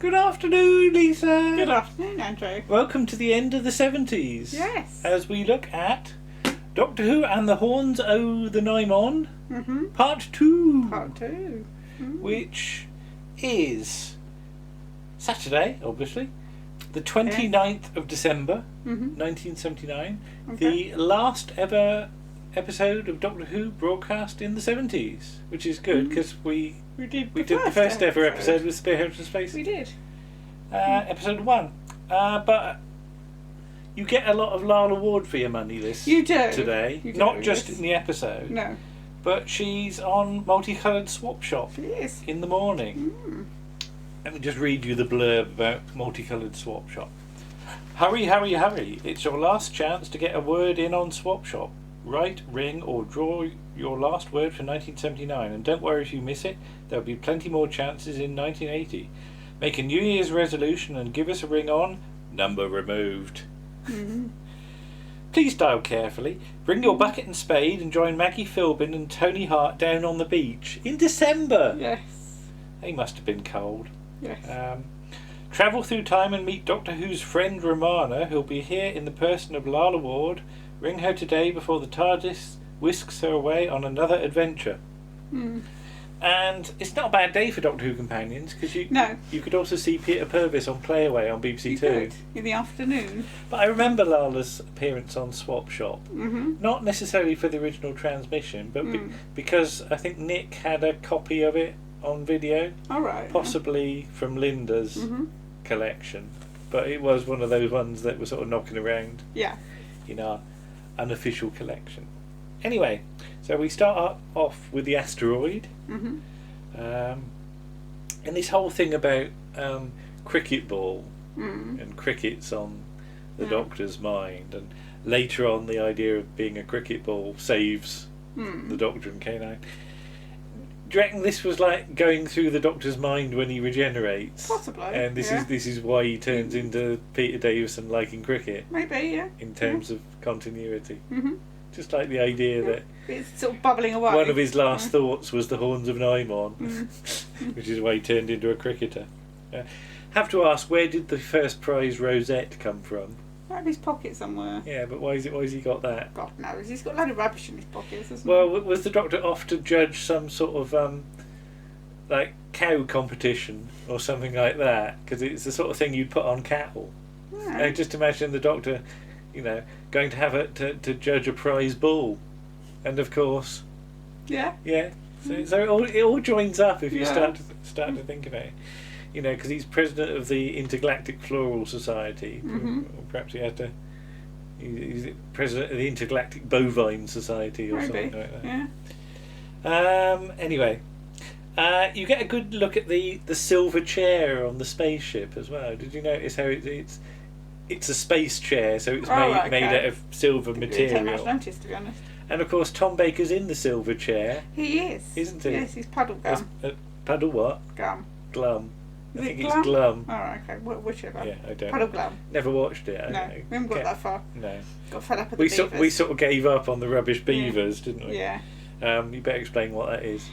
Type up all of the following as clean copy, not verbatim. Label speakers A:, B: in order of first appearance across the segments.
A: Good afternoon, Lisa.
B: Good afternoon, Andrew.
A: Welcome to the end of the 70s.
B: Yes.
A: As we look at Doctor Who and the Horns o' the Nimon, Part 2.
B: Part 2.
A: Which is Saturday, obviously, the 29th of December, 1979.
B: Okay.
A: The last ever episode of Doctor Who broadcast in the 70s, which is good because we did the first ever episode with Spearhead from Space.
B: We did.
A: Episode 1. But you get a lot of Lala Ward for your money today.
B: You do,
A: Not just
B: yes.
A: in the episode.
B: No.
A: But she's on Multicoloured Swap Shop
B: She is.
A: in the morning. Let me just read you the blurb about Multicoloured Swap Shop. Hurry, hurry, hurry. It's your last chance to get a word in on Swap Shop. Write, ring or draw your last word for 1979, and don't worry if you miss it, there'll be plenty more chances in 1980. Make a New Year's resolution and give us a ring on number removed. Please dial carefully. Bring your bucket and spade and join Maggie Philbin and Tony Hart down on the beach in December.
B: Yes.
A: They must have been cold.
B: Yes.
A: Travel through time and meet Doctor Who's friend Romana, who'll be here in the person of Lala Ward. Ring her today before the TARDIS whisks her away on another adventure. And it's not a bad day for Doctor Who companions, because you could also see Peter Purvis on Play Away on BBC
B: You
A: Two.
B: could, in the afternoon.
A: But I remember Lala's appearance on Swap Shop. Not necessarily for the original transmission, but because I think Nick had a copy of it on video.
B: All right.
A: Possibly from Linda's collection. But it was one of those ones that was sort of knocking around
B: Yeah.
A: in our unofficial collection. Anyway, so we start off with the Asteroid. And this whole thing about cricket ball and crickets on the Doctor's mind, and later on the idea of being a cricket ball saves the Doctor and K9. Do you reckon this was like going through the Doctor's mind when he regenerates?
B: Possibly.
A: And this is why he turns into Peter Davison liking cricket.
B: Maybe, yeah.
A: In terms of continuity. Just like the idea that
B: It's sort of bubbling away.
A: one of his last thoughts was the Horns of Nimon, which is why he turned into a cricketer. Have to ask, where did the first prize rosette come from?
B: Out of his pocket somewhere.
A: Yeah, but why has he got that?
B: God knows. He's got a load of rubbish in his pockets, hasn't
A: Well, was the Doctor off to judge some sort of like cow competition or something like that? Because it's the sort of thing you'd put on cattle.
B: he? Yeah.
A: Just imagine the Doctor, going to have to judge a prize bull, and of course,
B: Yeah.
A: So it all joins up if you
B: Yeah.
A: start to think about it. Because he's president of the Intergalactic Floral Society. Or perhaps he had to. He's president of the Intergalactic Bovine Society or
B: Maybe.
A: something like that.
B: Yeah.
A: Anyway, you get a good look at the silver chair on the spaceship as well. Did you notice how it's a space chair, so it's made out of silver
B: Didn't really take much
A: material.
B: notice, to be honest.
A: And of course, Tom Baker's in the silver chair,
B: He is.
A: isn't he?
B: Yes, he's puddle gum.
A: Paddle what?
B: Gum.
A: Glum. I
B: Is
A: think
B: it
A: it's
B: glum?
A: Glum.
B: Oh, okay. Whichever.
A: Yeah, I don't.
B: Puddle glum.
A: Never watched it. I
B: No,
A: don't know.
B: we haven't got that far.
A: No.
B: Got fed up with
A: We
B: the
A: sort
B: beavers.
A: of gave up on the rubbish beavers, didn't we?
B: Yeah.
A: You better explain what that is.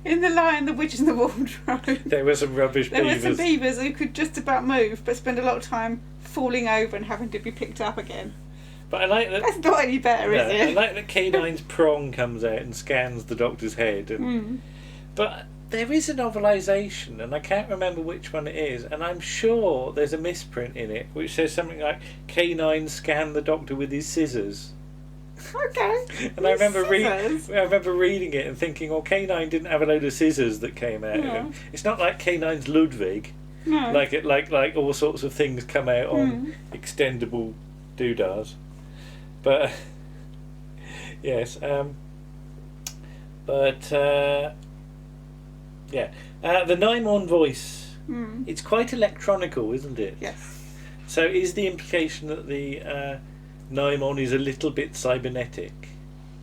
B: In The Lion, the Witch and the Wardrobe,
A: There were some rubbish
B: there were
A: beavers.
B: some beavers who could just about move, but spend a lot of time falling over and having to be picked up again.
A: But I like that.
B: That's not any better,
A: No,
B: is
A: I
B: it?
A: like that K9's prong comes out and scans the Doctor's head. But there is a novelisation, and I can't remember which one it is, and I'm sure there's a misprint in it which says something like K9 scanned the Doctor with his scissors.
B: Okay.
A: And I remember
B: Scissors.
A: reading it and thinking, well, K9 didn't have a load of scissors that came out of him. It's not like K9's Ludwig,
B: No.
A: like all sorts of things come out on extendable doodahs. But yes, the Nimon voice. It's quite electronical, isn't it?
B: Yes.
A: So is the implication that the Nimon is a little bit cybernetic?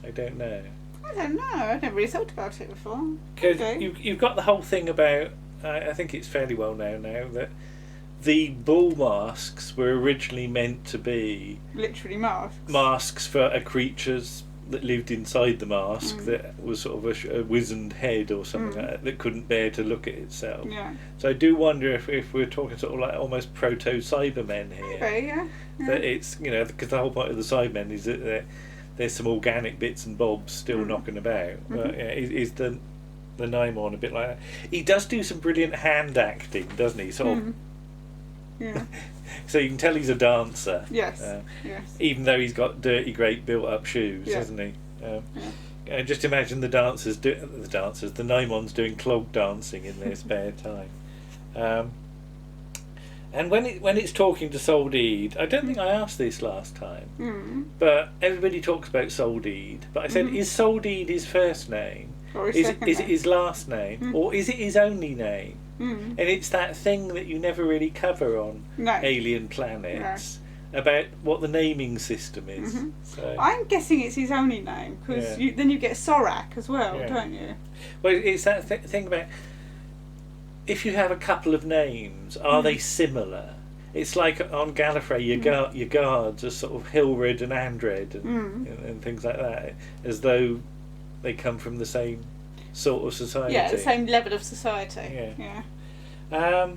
A: I don't know.
B: I don't know. I've never really thought about it before.
A: Because
B: Okay.
A: you've got the whole thing about, I think it's fairly well known now, that the bull masks were originally meant to be
B: Literally masks.
A: masks for a creature's that lived inside the mask that was sort of a wizened head or something like that couldn't bear to look at itself.
B: Yeah.
A: So I do wonder if we're talking sort of like almost proto-Cybermen here.
B: Maybe, yeah.
A: That it's, because the whole point of the Sidemen is that there's some organic bits and bobs still knocking about. But is the Nimon a bit like that? He does do some brilliant hand acting, doesn't he? Sort of.
B: Yeah.
A: So you can tell he's a dancer.
B: Yes. Yes.
A: Even though he's got dirty, great built-up shoes, hasn't he? Just imagine the Nimons doing clog dancing in their spare time. And when it's talking to Soldeed, I don't think I asked this last time, but everybody talks about Soldeed. But I said, is Soldeed his first name?
B: Or
A: Is it his last name? Or is it his only name? And it's that thing that you never really cover on alien planets about what the naming system is. So,
B: I'm guessing it's his only name, because then you get Sorak as well, don't you?
A: Well, it's that thing about, if you have a couple of names, are they similar? It's like on Gallifrey, your guards are sort of Hilred and Andred and things like that, as though they come from the same sort of society.
B: Yeah, the same level of society. Yeah.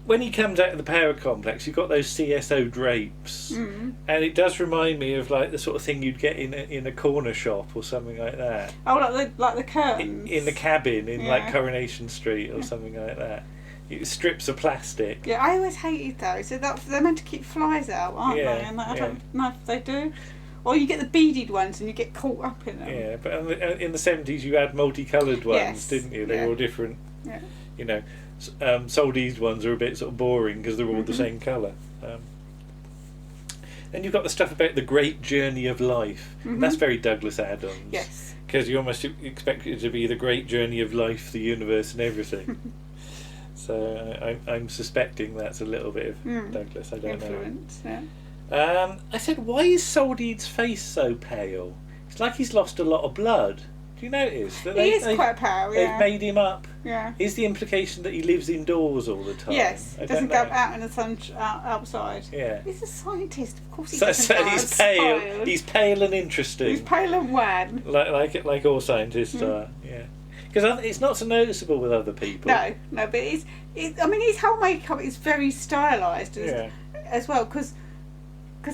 A: When he comes out of the power complex, you've got those CSO drapes, and it does remind me of like the sort of thing you'd get in a corner shop or something like that.
B: Oh, like the curtains
A: in the cabin in like Coronation Street or something like that. Strips of plastic.
B: Yeah, I always hated those. So they're meant to keep flies out, aren't they? And I don't know if they do. Or you get the beaded ones and you get caught up in them.
A: Yeah, but in the 70s you had multicoloured ones, didn't you? They were all different. Yeah. Soldeed's ones are a bit sort of boring because they're all the same colour. Then you've got the stuff about the great journey of life. And that's very Douglas Adams.
B: Yes.
A: Because you almost expect it to be the great journey of life, the universe and everything. So I'm suspecting that's a little bit of Douglas. I don't
B: Influence,
A: know. Yeah. I said, why is Soldeed's face so pale? It's like he's lost a lot of blood. Do you notice that
B: he is quite pale?
A: They've made him up.
B: Yeah.
A: Is the implication that he lives indoors all the time?
B: Yes. He doesn't go out in the sun outside.
A: Yeah.
B: He's a scientist, of course. He
A: so
B: doesn't
A: he's pale. Spoiled. He's pale and interesting.
B: He's pale and wan.
A: Like all scientists are. Yeah. Because it's not so noticeable with other people.
B: No, but his whole makeup is very stylised as well. Because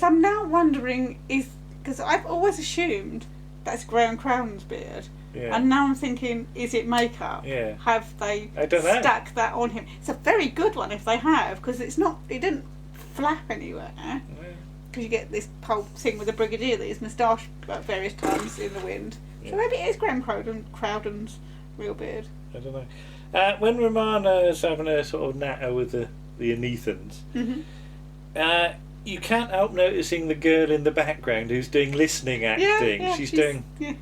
B: I'm now wondering, because I've always assumed that's Graham Crown's beard. Yeah. And now I'm thinking, is it makeup?
A: Yeah.
B: Have they stuck that on him? It's a very good one if they have, because it didn't flap anywhere. Because you get this whole thing with the Brigadier that his moustache at various times in the wind. Yeah. So maybe it is Graham Crowden's real beard.
A: I don't know. When Romana's having a sort of natter with the Anethans, you can't help noticing the girl in the background who's doing listening acting.
B: Yeah,
A: she's doing. Yeah.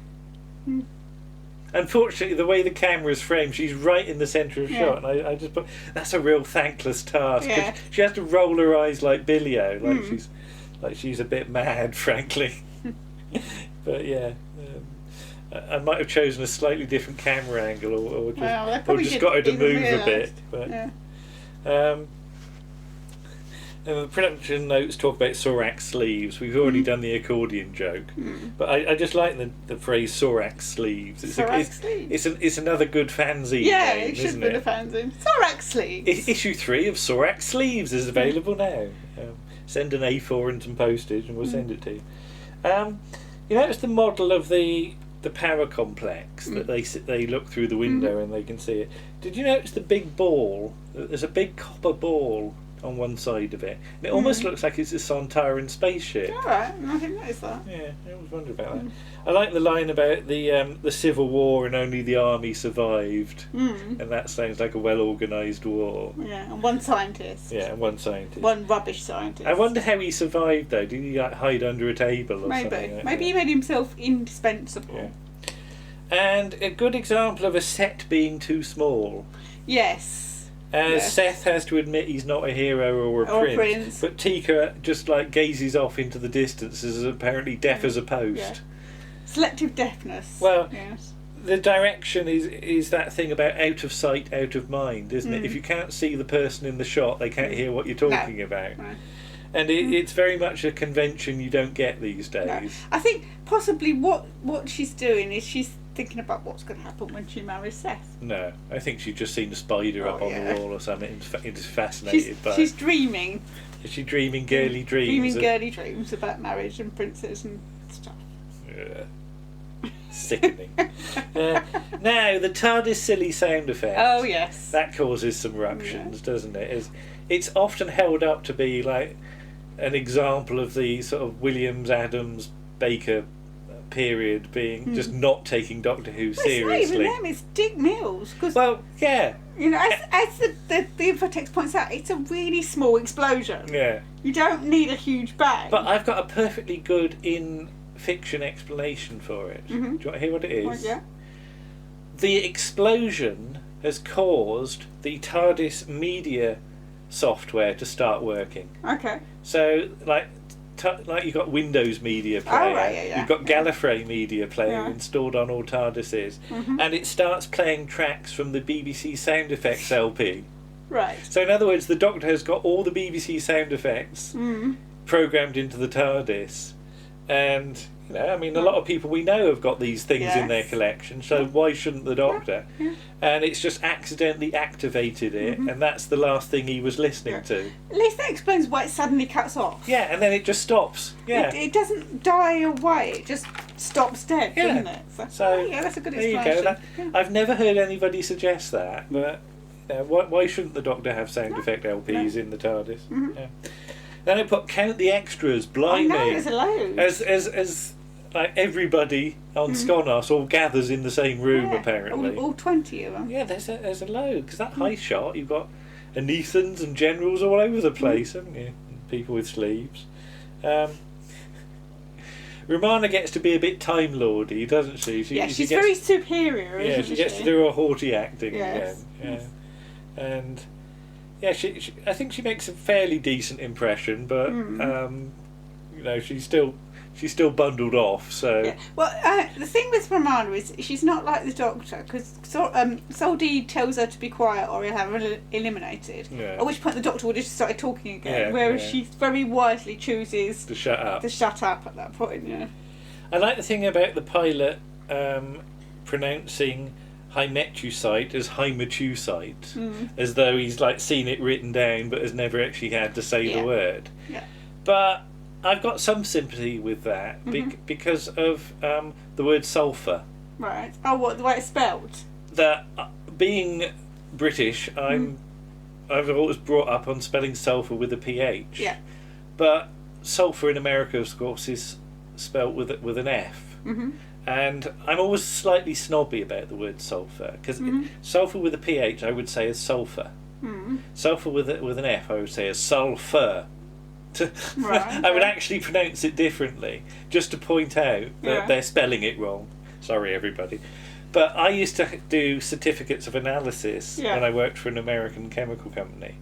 A: Unfortunately, the way the camera's framed, she's right in the centre of shot, and I just put that's a real thankless task. Yeah. She has to roll her eyes like Billy-O, she's a bit mad, frankly. But yeah. I might have chosen a slightly different camera angle, or just got her to move a bit. But, and the production notes talk about Sorak sleeves. We've already done the accordion joke, but I just like the phrase Sorak sleeves. It's another good fanzine.
B: Yeah,
A: name,
B: it should have been a fanzine. Sorak sleeves.
A: Issue 3 of Sorak sleeves is available now. Send an A4 and some postage, and we'll send it to you. You notice the model of the power complex that they look through the window and they can see it. Did you notice the big ball? There's a big copper ball on one side of it, and it almost looks like it's a Sontaran spaceship.
B: Alright, I didn't notice that.
A: Yeah, I always wondered about that. I like the line about the Civil War and only the army survived, and that sounds like a well organised war.
B: Yeah, and one scientist.
A: Yeah, and one scientist.
B: One rubbish scientist.
A: I wonder how he survived though. Did he hide under a table or something?
B: Maybe he made himself indispensable.
A: Yeah. And a good example of a set being too small.
B: Yes.
A: Seth has to admit he's not a hero or a prince, but Tika just gazes off into the distance as apparently deaf as a post.
B: Yeah. Selective deafness.
A: Well, the direction is that thing about out of sight, out of mind, isn't it? If you can't see the person in the shot, they can't hear what you're talking about. And it's very much a convention you don't get these days.
B: No. I think possibly what she's doing is she's thinking about what's going to happen when she marries Seth.
A: No, I think she's just seen a spider up on the wall or something and is fascinated by it.
B: She's dreaming.
A: Is she dreaming girly dreams?
B: Dreaming girly dreams about marriage and princes and stuff.
A: Yeah. Sickening. Now, the TARDIS silly sound effect.
B: Oh, yes.
A: That causes some ruptions, doesn't it? It's often held up to be like an example of the sort of Williams, Adams, Baker period being just not taking Doctor Who seriously.
B: It's not even them, it's Dick Mills.
A: Well, yeah.
B: You know, as the infotext points out, it's a really small explosion.
A: Yeah.
B: You don't need a huge bang.
A: But I've got a perfectly good in-fiction explanation for it. Mm-hmm. Do you want to hear what it is?
B: Well, yeah.
A: The explosion has caused the TARDIS media software to start working.
B: Okay.
A: So, like you've got Windows Media Player,
B: right,
A: you've got Gallifrey Media Player installed on all TARDISes, and it starts playing tracks from the BBC Sound Effects LP.
B: Right.
A: So in other words, the Doctor has got all the BBC sound effects programmed into the TARDIS, and you know, I mean, a lot of people we know have got these things in their collection, so why shouldn't the Doctor?
B: Yeah.
A: And it's just accidentally activated it, and that's the last thing he was listening to.
B: At least that explains why it suddenly cuts off.
A: Yeah, and then it just stops. Yeah.
B: It doesn't die away, it just stops dead, doesn't it? So yeah, that's a good explanation.
A: There you go. I've never heard anybody suggest that, but why shouldn't the Doctor have sound effect LPs in the TARDIS? Yeah. Then I put count the extras, blimey.
B: I know, there's a load.
A: As like everybody on Skonos all gathers in the same room, apparently.
B: All 20 of them.
A: Yeah, there's a load, because that high shot, you've got Anethans and generals all over the place, haven't you? And people with sleeves. Romana gets to be a bit Time Lordy, doesn't she?
B: She's very superior, isn't she?
A: She gets to do her haughty acting
B: yes.
A: again. Yeah. And yeah, she I think she makes a fairly decent impression, but you know, she's still bundled off. So
B: well, the thing with Romana is she's not like the Doctor, because Soldi tells her to be quiet or he'll have her eliminated. Yeah. At which point the Doctor would have just started talking again. Whereas she very wisely chooses
A: to shut up.
B: At that point. Yeah.
A: I like the thing about the pilot pronouncing Hymettusite as Hymettusite, as though he's like seen it written down but has never actually had to say the word.
B: Yeah.
A: But I've got some sympathy with that because of the word sulphur.
B: Right. Oh, what, the way it's spelled?
A: That being British, I've always brought up on spelling sulphur with a PH.
B: Yeah.
A: But sulphur in America, of course, is spelt with an F. And I'm always slightly snobby about the word sulphur, because sulphur with a PH I would say is sulphur. Sulphur with an F I would say is sulphur. I would actually pronounce it differently, just to point out that they're spelling it wrong. Sorry, everybody. But I used to do certificates of analysis when I worked for an American chemical company.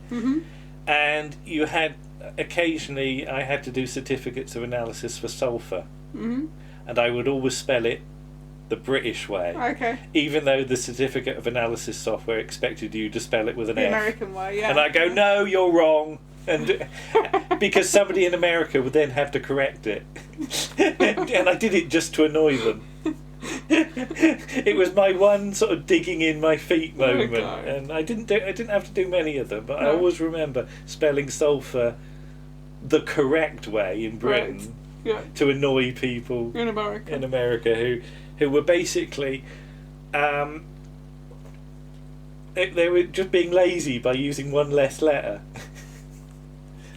A: And you had, occasionally, I had to do certificates of analysis for sulphur. And I would always spell it the British way. Okay. Even though the certificate of analysis software expected you to spell it with an F.
B: The American way, yeah.
A: And I go, no, you're wrong. And because somebody in America would then have to correct it. And I did it just to annoy them. It was my one sort of digging in my feet moment, and I didn't have to do many of them, but I always remember spelling sulphur the correct way in Britain to annoy people
B: in
A: America who were basically they were just being lazy by using one less letter.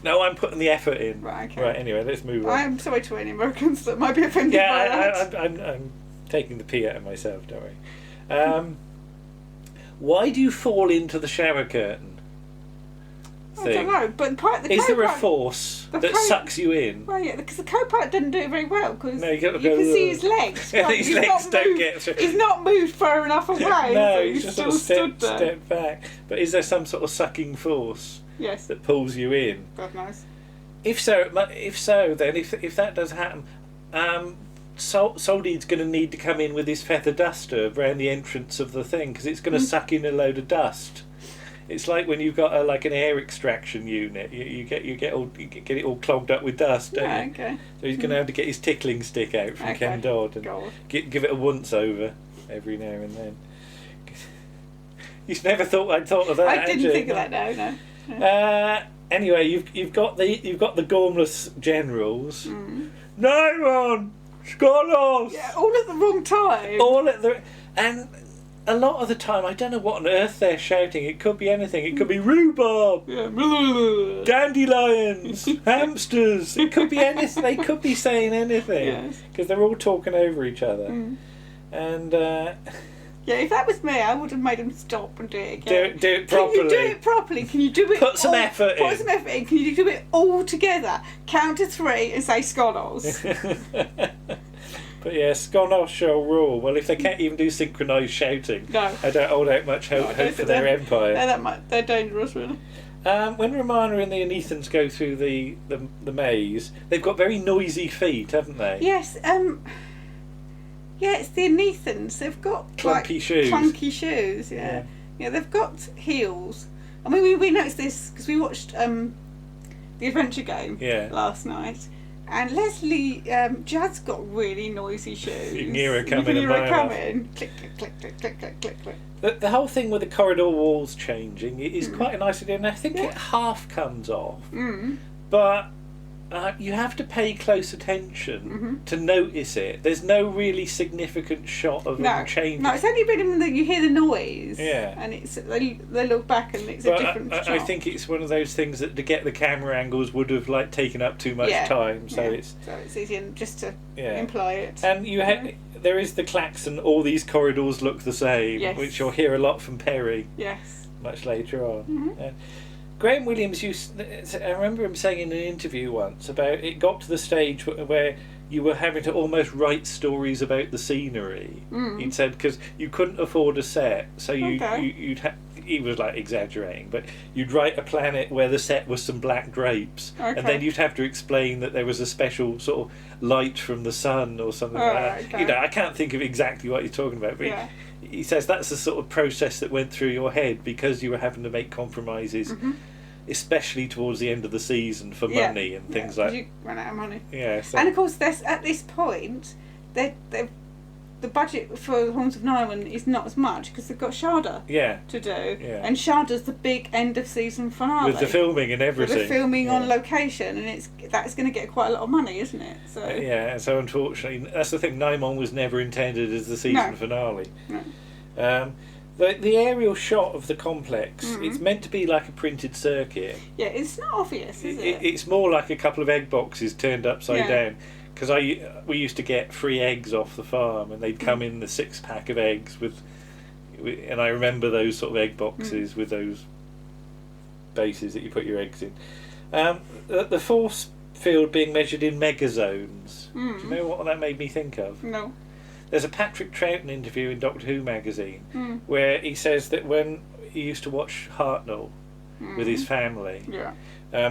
A: No, I'm putting the effort in.
B: Right, okay.
A: Right, anyway, let's move on.
B: I'm sorry to any Americans that might be offended by that.
A: I'm taking the pee out of myself, don't worry. Why do you fall into the shower curtain thing?
B: I don't know, but
A: is there a force that sucks you in?
B: Well, yeah, because the co-pilot didn't do it very well, because
A: you
B: can see his legs.
A: His legs don't get through.
B: He's not moved far enough away.
A: No,
B: so
A: he's just
B: still
A: sort of stepped back. But is there some sort of sucking force?
B: Yes.
A: That pulls you in.
B: That's nice.
A: If so, then if that does happen, Soldeed's going to need to come in with his feather duster around the entrance of the thing, because it's going to suck in a load of dust It's like when you've got like an air extraction unit. You get it all clogged up with dust, don't you?
B: Okay.
A: So he's going to have to get his tickling stick out from Ken Dodd and give it a once over every now and then. You've never thought I'd thought of that.
B: I didn't think of that. No.
A: Anyway, you've got the Gormless generals. Nimon, Skolos.
B: Yeah, all at the wrong time.
A: And a lot of the time, I don't know what on earth they're shouting. It could be anything. It could be rhubarb, dandelions, hamsters. It could be anything. They could be saying anything because they're all talking over each other. And
B: yeah, if that was me, I would have made them stop and do it again.
A: Do it properly.
B: Can you do it properly? Can you do it?
A: Put some effort in.
B: Put some effort in. Can you do it all together? Count to 3 and say Skolos.
A: But yeah, Skonos shall rule. Well, if they can't even do synchronised shouting, I don't hold out much hope for their empire.
B: They're dangerous, really.
A: When Romana and the Anethans go through the maze, they've got very noisy feet, haven't they?
B: Yes. Yeah, it's the Anethans. They've got
A: clunky shoes.
B: Clunky shoes. Yeah, they've got heels. I mean, we noticed this because we watched the Adventure Game last night. And Leslie, Jad's got really noisy shoes.
A: You can hear her coming.
B: Click, click, click, click, click, click, click, click.
A: The whole thing with the corridor walls changing is quite a nice idea, and I think it half comes off. But you have to pay close attention to notice it. There's no really significant shot of them changing.
B: No, it's only been that you hear the noise.
A: Yeah.
B: And they look back and it's a different shot.
A: I think it's one of those things that to get the camera angles would have taken up too much time. So it's
B: easy just to imply it.
A: And there is the klaxon. All these corridors look the same, which you'll hear a lot from Perry.
B: Yes.
A: Much later on. Graham Williams I remember him saying in an interview once about it got to the stage where you were having to almost write stories about the scenery. He'd said because you couldn't afford a set, so he was exaggerating, but you'd write a planet where the set was some black drapes, and then you'd have to explain that there was a special sort of light from the sun or something like that. Okay. I can't think of exactly what you're talking about, but he says that's the sort of process that went through your head because you were having to make compromises, especially towards the end of the season for money and things like that. You
B: run out of money.
A: Yeah. So.
B: And of course, at this point, the budget for Horns of Nimon is not as much because they've got Sharda to do. Yeah. And Sharda's the big end of season finale.
A: With the filming and everything.
B: With the filming on location, and that's going to get quite a lot of money, isn't it? So
A: so unfortunately, that's the thing, Nimon was never intended as the season finale. No. The aerial shot of the complex, it's meant to be like a printed circuit. Yeah,
B: it's not obvious, is it?
A: It's more like a couple of egg boxes turned upside down. Because we used to get free eggs off the farm, and they'd come in the 6-pack of eggs and I remember those sort of egg boxes with those bases that you put your eggs in. The force field being measured in megazones. Do you know what that made me think of?
B: No.
A: There's a Patrick Troughton interview in Doctor Who magazine where he says that when he used to watch Hartnell with his family,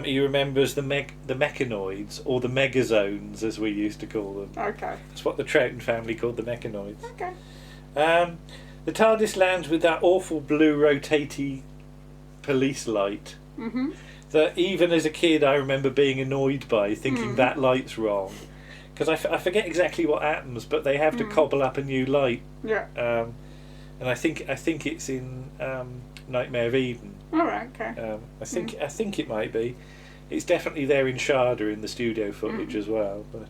A: he remembers the mechanoids, or the megazones as we used to call them.
B: Okay.
A: That's what the Troughton family called the mechanoids.
B: Okay.
A: The TARDIS lands with that awful blue rotating police light that even as a kid I remember being annoyed by, thinking that light's wrong. Because I forget exactly what happens, but they have to cobble up a new light.
B: Yeah.
A: And I think it's in Nightmare of Eden.
B: All right. Okay.
A: I think it might be. It's definitely there in Sharda in the studio footage as well. But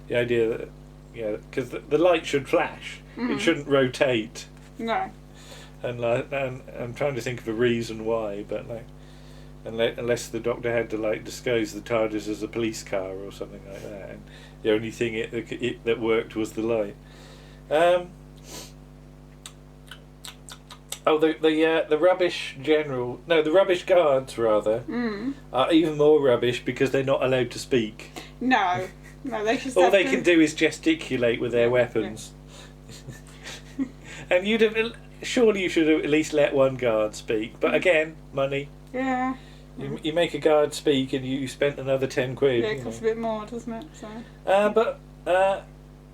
A: the idea that because the light should flash, it shouldn't rotate.
B: No.
A: And I'm trying to think of a reason why, but unless the Doctor had to disguise the TARDIS as a police car or something like that, and the only thing that worked was the light. The rubbish guards rather are even more rubbish because they're not allowed to speak.
B: No, they just
A: all they can do is gesticulate with their weapons. And surely you should have at least let one guard speak. But again, money.
B: Yeah.
A: You make a guard speak and you spent another 10 quid.
B: Yeah, it costs a bit more, doesn't it? So.
A: But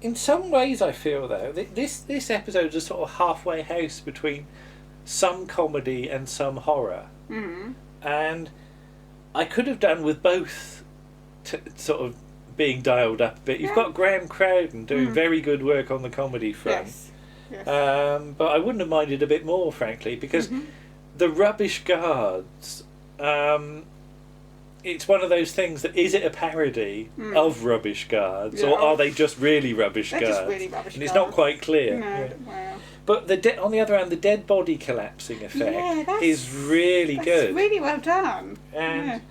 A: in some ways I feel though this episode is a sort of halfway house between some comedy and some horror. And I could have done with both sort of being dialed up a bit. You've got Graham Crowden doing very good work on the comedy front.
B: Yes.
A: But I wouldn't have minded a bit more, frankly, because the Rubbish Guards, it's one of those things that, is it a parody of Rubbish Guards, or are they just really Rubbish Guards?
B: Just really Rubbish
A: and it's not quite clear.
B: No, wow.
A: But on the other hand, the dead body collapsing effect is really good.
B: It's really well done.
A: And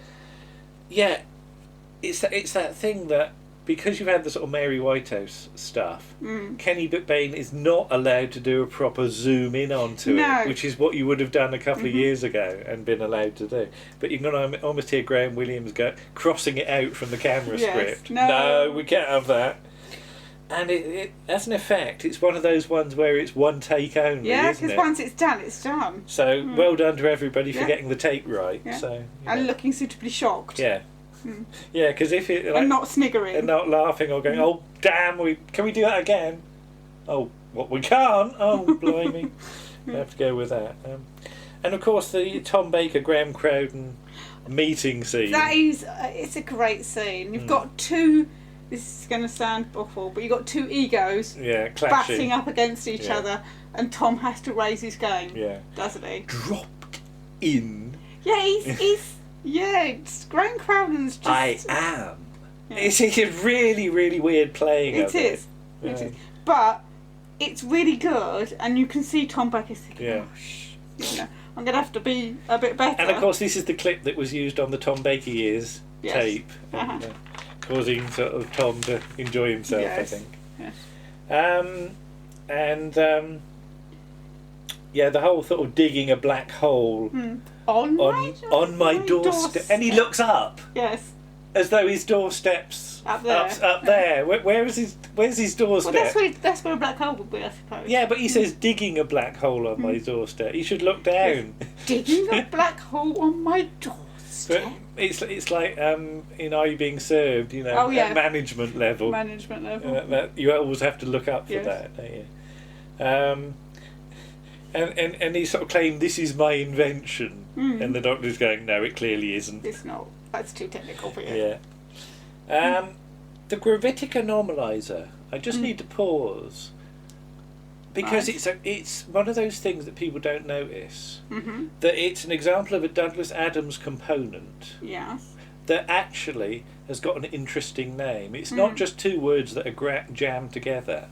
A: it's that thing that, because you've had the sort of Mary Whitehouse stuff, Kenny McBain is not allowed to do a proper zoom in onto it, which is what you would have done a couple of years ago and been allowed to do. But you can almost hear Graham Williams crossing it out from the camera script. No, we can't have that. And it as an effect, it's one of those ones where it's one take only,
B: Yeah,
A: isn't
B: because
A: it?
B: once it's done, it's done.
A: So well done to everybody for getting the take right.
B: Yeah.
A: So
B: and looking suitably shocked.
A: Yeah. Yeah, because if it
B: and not sniggering
A: and not laughing or going, oh damn, can we do that again? Oh, what, we can't? Oh, blimey, we have to go with that. And of course the Tom Baker, Graham Crowden meeting scene.
B: That is, it's a great scene. You've got two. This is going to sound awful, but you've got two egos
A: clashing,
B: batting up against each other, and Tom has to raise his game, doesn't he?
A: Dropped in.
B: Yeah, he's Graham Crowden's just...
A: I am. Yeah. It's really, really weird playing of it.
B: It is. But it's really good, and you can see Tom Baker thinking, I'm going to have to be a bit better.
A: And of course, this is the clip that was used on the Tom Baker Years tape. And, causing sort of Tom to enjoy himself, I think.
B: Yes.
A: The whole sort of digging a black hole on my doorstep, and he looks up.
B: Yes.
A: As though his doorstep's
B: up there.
A: Up there. Where's his doorstep?
B: Well, that's where a black hole would be, I suppose.
A: Yeah, but he says digging a black hole on my doorstep. He should look down.
B: Digging a black hole on my doorstep.
A: But it's like in Are You Being Served, at management level.
B: Management level.
A: That you always have to look up for that, don't you? And he sort of claimed, this is my invention. And the Doctor's going, no, it clearly isn't.
B: It's not. That's too technical for you.
A: Yeah. The gravitic anomalizer, I just need to pause. Because it's one of those things that people don't notice. That it's an example of a Douglas Adams component.
B: Yes.
A: That actually has got an interesting name. It's not just two words that are jammed together.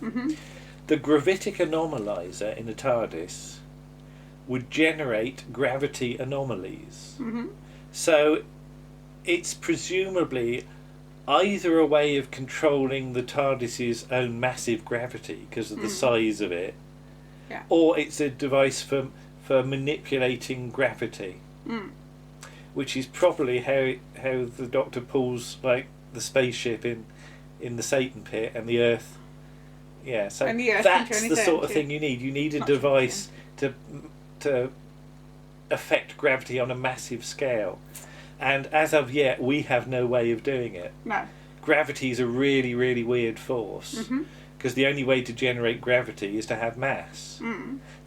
A: The gravitic anomalizer in a TARDIS would generate gravity anomalies. So it's presumably either a way of controlling the TARDIS's own massive gravity because of the size of it, or it's a device for manipulating gravity, which is probably how the Doctor pulls like the spaceship in the Satan pit and the Earth. Yeah, so that's the sort of thing you need. You need a device to affect gravity on a massive scale. And as of yet, we have no way of doing it.
B: No.
A: Gravity is a really, really weird force. Because the only way to generate gravity is to have mass.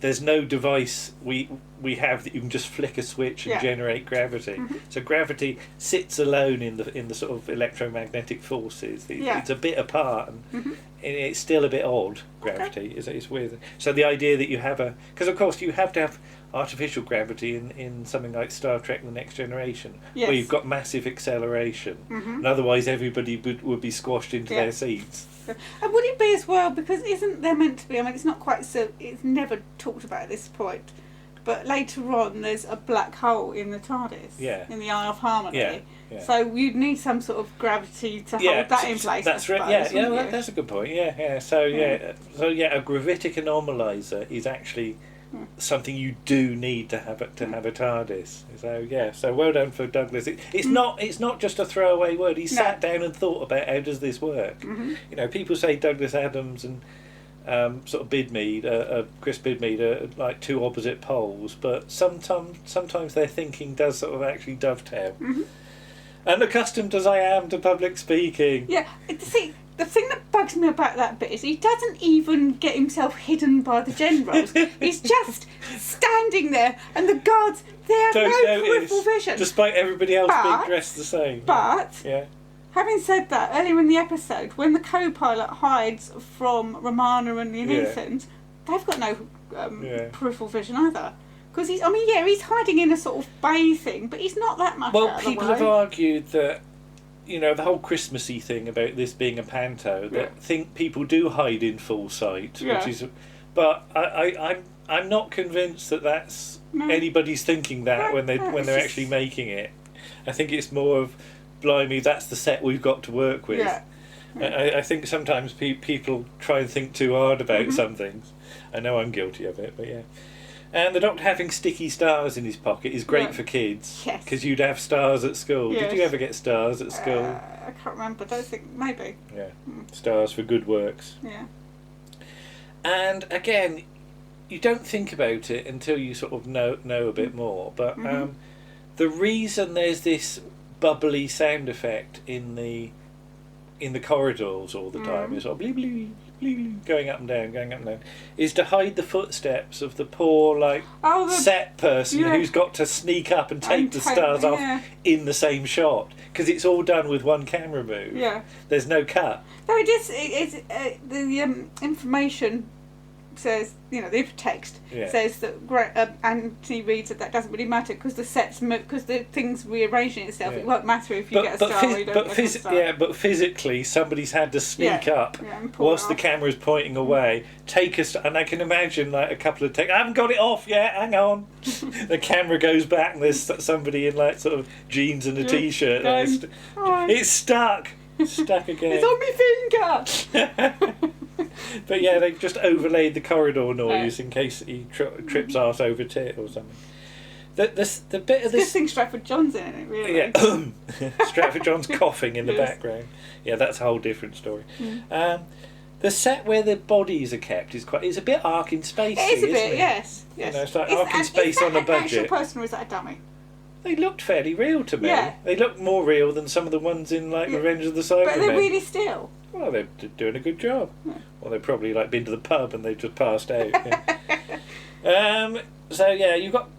A: There's no device we have that you can just flick a switch and generate gravity. So gravity sits alone in the sort of electromagnetic forces. It's a bit apart, and it's still a bit odd. Gravity is weird. So the idea that you have because of course you have to have artificial gravity in something like Star Trek: The Next Generation, where you've got massive acceleration, and otherwise everybody would be squashed into their seats.
B: And would it be as well, because isn't there meant to be, I mean, it's not quite so, it's never talked about at this point, but later on there's a black hole in the TARDIS, in the Eye of Harmony. So you'd need some sort of gravity to hold that in place.
A: That's right. That's a good point. So a gravitic anomalizer is actually something you do need to have a TARDIS. So well done for Douglas. It's not just a throwaway word. He sat down and thought about how does this work. People say Douglas Adams and sort of Bidmead, Chris Bidmead, are like two opposite poles, but sometimes their thinking does sort of actually dovetail. And accustomed as I am to public speaking,
B: the thing that bugs me about that bit is he doesn't even get himself hidden by the generals. He's just standing there, and the guards, they have no peripheral vision.
A: Despite everybody else being dressed the same.
B: But,
A: yeah.
B: Having said that, earlier in the episode, when the co-pilot hides from Romana and the Ethans, they've got no peripheral vision either. Because he's hiding in a sort of bay thing, but he's not that much out of the way.
A: People have argued that, the whole Christmassy thing about this being a panto, that think people do hide in full sight, which is, but I'm not convinced that that's anybody's thinking that when they're actually making it. I think it's more of, blimey, that's the set we've got to work with. I think sometimes people try and think too hard about some things. I know I'm guilty of it, but yeah. And the Doctor having sticky stars in his pocket is great for kids. Yes. Because you'd have stars at school. Yes. Did you ever get stars at school?
B: I can't remember. I don't think. Maybe.
A: Yeah. Stars for good works.
B: Yeah.
A: And again, you don't think about it until you sort of know a bit more. But the reason there's this bubbly sound effect in the corridors all the time, is sort of bleep, bleep, bleep, going up and down, is to hide the footsteps of the poor set person who's got to sneak up and take the stars off in the same shot, because it's all done with one camera move. Yeah, there's no cut.
B: No, the information says, the text says that Anthony reads that doesn't really matter because the sets because the thing's rearranging itself. It won't matter if you get a star or you don't get a star.
A: But physically somebody's had to sneak up whilst the camera's pointing away, take us, and I can imagine a couple of takes. I haven't got it off yet, hang on. The camera goes back and there's somebody in sort of jeans and a t-shirt. It's stuck again.
B: It's on my finger.
A: But yeah, they've just overlaid the corridor noise in case he trips arse over tit or something. The bit of this...
B: Good thing Stratford John's in it, really.
A: Yeah, Stratford John's coughing in the background. Yeah, that's a whole different story. The set where the bodies are kept is it's a bit Ark in Space.
B: It is a bit, yes.
A: It's like Ark in Space on a budget.
B: Is that an actual person or is that a dummy?
A: They looked fairly real to me. Yeah. They looked more real than some of the ones in Revenge of the Sidemen.
B: But they're really still.
A: Well, they're doing a good job. Yeah. Well, they've probably been to the pub and they've just passed out. So yeah, you've got.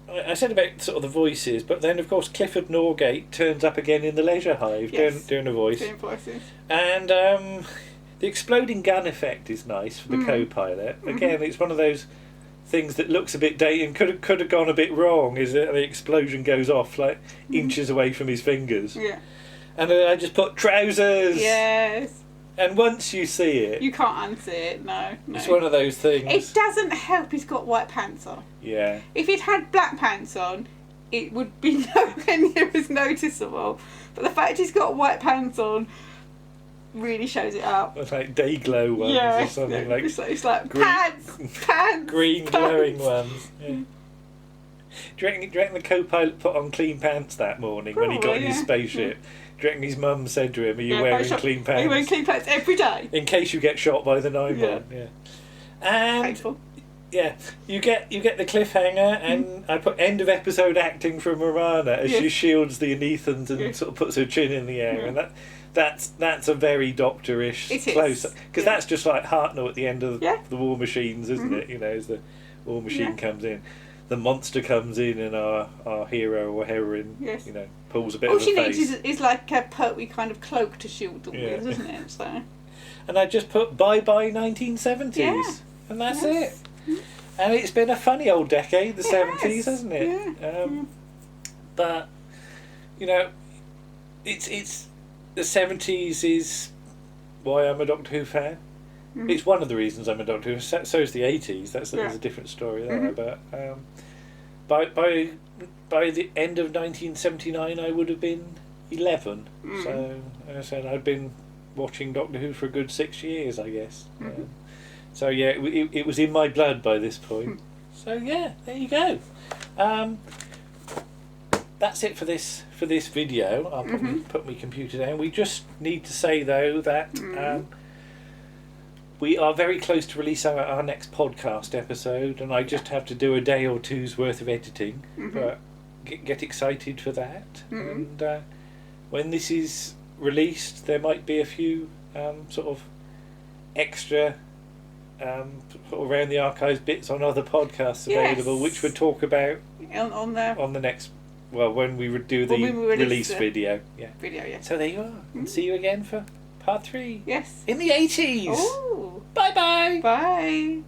A: I said about sort of the voices, but then of course Clifford Norgate turns up again in the Leisure Hive doing a voice.
B: Doing voices.
A: And the exploding gun effect is nice for the co-pilot. Again, it's one of those things that looks a bit dated and could have gone a bit wrong. Is that the explosion goes off inches away from his fingers?
B: Yeah.
A: And I just put trousers.
B: Yes.
A: And once you see it,
B: you can't unsee it. No.
A: It's one of those things.
B: It doesn't help. He's got white pants on.
A: Yeah.
B: If he'd had black pants on, it would be nowhere near as noticeable. But the fact he's got white pants on really shows it up.
A: It's like day glow ones or something like.
B: It's like pants,
A: green glowing ones. Yeah. Do you reckon the co-pilot put on clean pants that morning when he got in his spaceship? Do you reckon his mum said to him, "Are you wearing clean pants?
B: Are you wearing clean pants every day?
A: In case you get shot by the Nimon." Yeah. And
B: painful.
A: Yeah, you get the cliffhanger, and I put end of episode acting from Romana as she shields the Anethans and sort of puts her chin in the air, and that's a very Doctor-ish close up, because that's just like Hartnell at the end of the War Machines, isn't it? As the War Machine comes in, the monster comes in, and our hero or heroine, pulls a bit.
B: All
A: of a
B: she
A: face.
B: needs is like a pertwee kind of cloak to shield them with, isn't it? So.
A: And I just put bye 1970s, and that's it. And it's been a funny old decade, the 70s, hasn't it?
B: Yeah.
A: But it's the 70s is why I'm a Doctor Who fan. It's one of the reasons I'm a Doctor Who. So is the 80s. That's a different story there. But by the end of 1979, I would have been 11. So as I said, I'd been watching Doctor Who for a good 6 years, I guess. So yeah, it was in my blood by this point. So yeah, there you go. That's it for this video. I'll put my computer down. We just need to say though that we are very close to release our next podcast episode, and I just have to do a day or two's worth of editing. But get excited for that. And when this is released, there might be a few sort of extra sort of around the archives bits on other podcasts available, which we'll talk about
B: on
A: the next. Well, when we do the release video. Yeah. So there you are. And see you again for part 3.
B: Yes.
A: In the 80s.
B: Oh.
A: Bye-bye.
B: Bye.